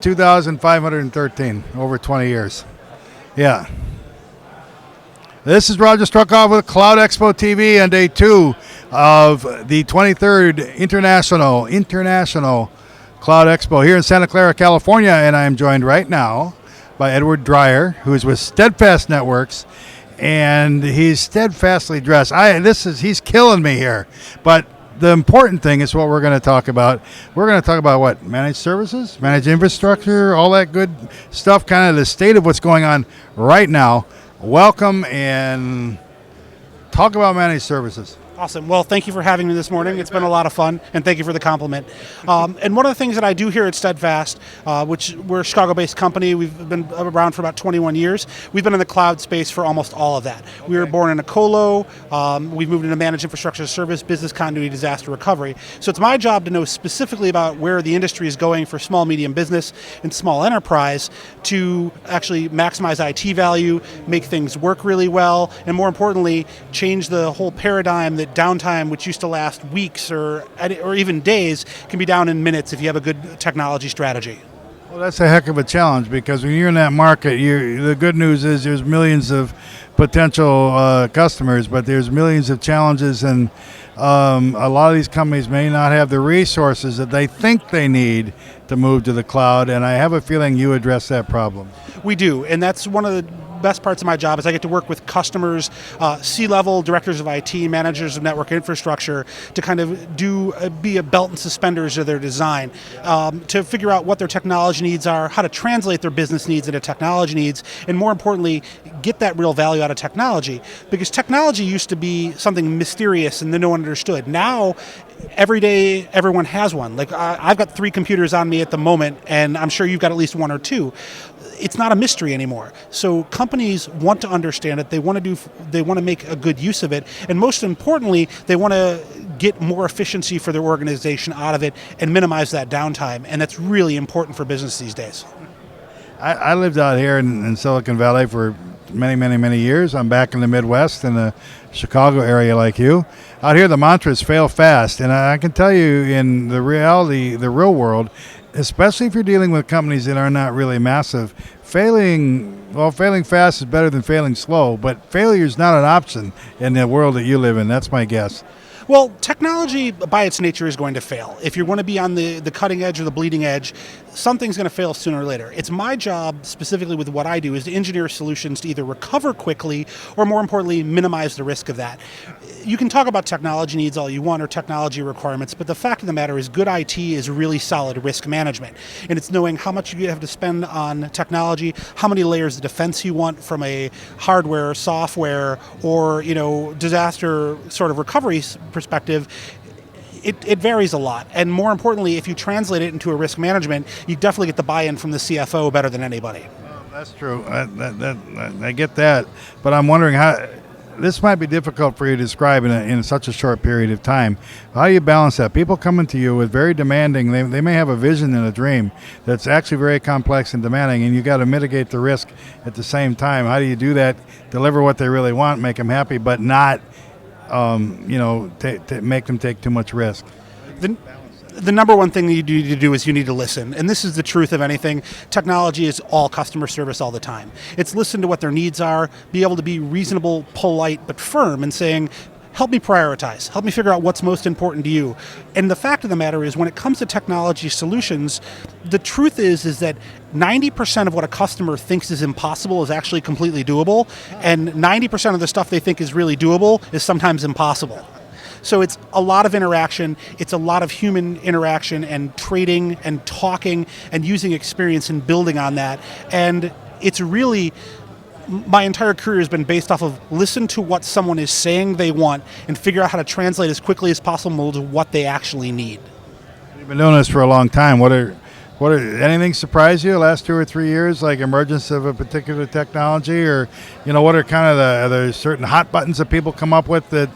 2,513 over 20 years. Yeah. This is Roger Struckoff with Cloud Expo TV on day 2 of the 23rd International Cloud Expo here in Santa Clara, California, and I am joined right now by Edward Dreyer, who is with Steadfast Networks, and he's steadfastly dressed. He's killing me here, but the important thing is what we're going to talk about. We're going to talk about what? Managed services, managed infrastructure, all that good stuff, kind of the state of what's going on right now. Welcome and talk about managed services. Awesome. Well, thank you for having me this morning. It's been a lot of fun, and thank you for the compliment. And one of the things that I do here at Steadfast, which we're a Chicago-based company, we've been around for about 21 years. We've been in the cloud space for almost all of that. We were born in a colo. We've moved into managed infrastructure as a service, business continuity, disaster recovery. So it's my job to know specifically about where the industry is going for small, medium business and small enterprise to actually maximize IT value, make things work really well, and more importantly, change the whole paradigm that downtime, which used to last weeks or even days, can be down in minutes if you have a good technology strategy. Well, that's a heck of a challenge, because when you're in that market, the good news is there's millions of potential customers, but there's millions of challenges, and a lot of these companies may not have the resources that they think they need to move to the cloud, and I have a feeling you address that problem. We do, and that's one of the best parts of my job is I get to work with customers, C-level directors of IT, managers of network infrastructure, to kind of be a belt and suspenders of their design, to figure out what their technology needs are, how to translate their business needs into technology needs, and more importantly, get that real value out of technology. Because technology used to be something mysterious and that no one understood. Now, every day, everyone has one. Like I've got 3 computers on me at the moment, and I'm sure you've got at least 1 or 2. It's not a mystery anymore. So companies want to understand it. They want to make a good use of it, and most importantly, they want to get more efficiency for their organization out of it and minimize that downtime. And that's really important for business these days. I lived out here in Silicon Valley for many years. I'm back in the Midwest in the Chicago area like you. Out here, the mantra is fail fast, and I can tell you in the real world, especially if you're dealing with companies that are not really massive, failing fast is better than failing slow, but failure is not an option in the world that you live in. That's my guess. Well, technology by its nature is going to fail. If you want to be on the cutting edge or the bleeding edge, something's going to fail sooner or later. It's my job, specifically with what I do, is to engineer solutions to either recover quickly or, more importantly, minimize the risk of that. You can talk about technology needs all you want or technology requirements, but the fact of the matter is good IT is really solid risk management. And it's knowing how much you have to spend on technology, how many layers of defense you want from a hardware, software, or disaster sort of recovery perspective. It varies a lot, and more importantly, if you translate it into a risk management, you definitely get the buy-in from the CFO better than anybody. Well, that's true. I get that, but I'm wondering how this might be difficult for you to describe in such a short period of time. How do you balance that? People coming to you with very demanding, they may have a vision and a dream that's actually very complex and demanding, and you got to mitigate the risk at the same time. How do you do that? Deliver what they really want, make them happy, but not to make them take too much risk. The number one thing that you need to do is you need to listen. And this is the truth of anything. Technology is all customer service all the time. It's listen to what their needs are, be able to be reasonable, polite, but firm in saying, help me prioritize. Help me figure out what's most important to you. And the fact of the matter is, when it comes to technology solutions, the truth is that 90% of what a customer thinks is impossible is actually completely doable, and 90% of the stuff they think is really doable is sometimes impossible. So it's a lot of interaction, it's a lot of human interaction and trading and talking and using experience and building on that. And it's really, my entire career has been based off of listen to what someone is saying they want and figure out how to translate as quickly as possible to what they actually need. You've been doing this for a long time. What are anything surprise you the last 2 or 3 years, like emergence of a particular technology, or what are kind of are there certain hot buttons that people come up with that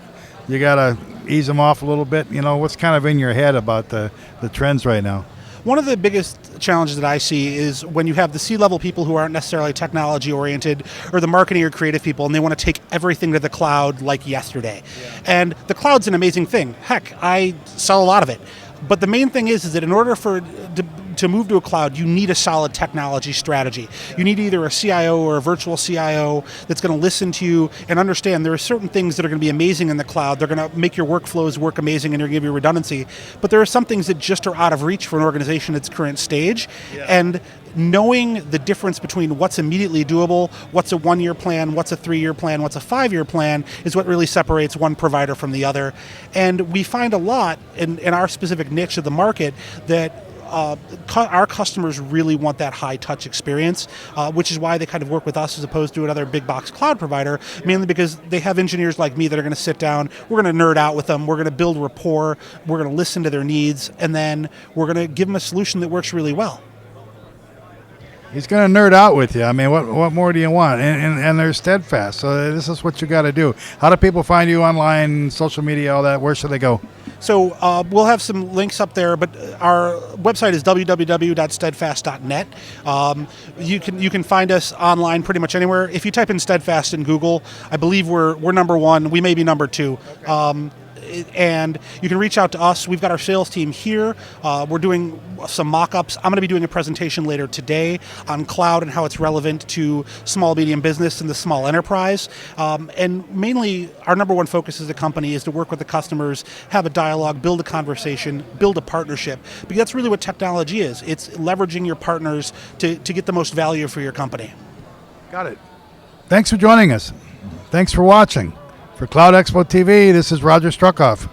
you got to ease them off a little bit? What's kind of in your head about the trends right now? One of the biggest challenges that I see is when you have the C-level people who aren't necessarily technology-oriented, or the marketing or creative people, and they want to take everything to the cloud like yesterday. Yeah. And the cloud's an amazing thing. Heck, I sell a lot of it. But the main thing is that in order to to move to a cloud, you need a solid technology strategy. You need either a CIO or a virtual CIO that's going to listen to you and understand there are certain things that are going to be amazing in the cloud. They're going to make your workflows work amazing and they're going to give you redundancy. But there are some things that just are out of reach for an organization at its current stage. Yeah. And knowing the difference between what's immediately doable, what's a 1-year plan, what's a 3-year plan, what's a 5-year plan is what really separates one provider from the other. And we find a lot in our specific niche of the market that our customers really want that high-touch experience, which is why they kind of work with us as opposed to another big-box cloud provider, mainly because they have engineers like me that are going to sit down, we're going to nerd out with them, we're going to build rapport, we're going to listen to their needs, and then we're going to give them a solution that works really well. He's going to nerd out with you. I mean, what more do you want? And they're Steadfast, so this is what you got to do. How do people find you online, social media, all that? Where should they go? So we'll have some links up there, but our website is www.steadfast.net. You can find us online pretty much anywhere. If you type in Steadfast in Google, I believe we're number 1. We may be number 2. Okay. And you can reach out to us. We've got our sales team here. We're doing some mock-ups. I'm going to be doing a presentation later today on cloud and how it's relevant to small, medium business and the small enterprise. And mainly, our number 1 focus as a company is to work with the customers, have a dialogue, build a conversation, build a partnership. Because that's really what technology is. It's leveraging your partners to get the most value for your company. Got it. Thanks for joining us. Thanks for watching. For Cloud Expo TV, this is Roger Struckoff.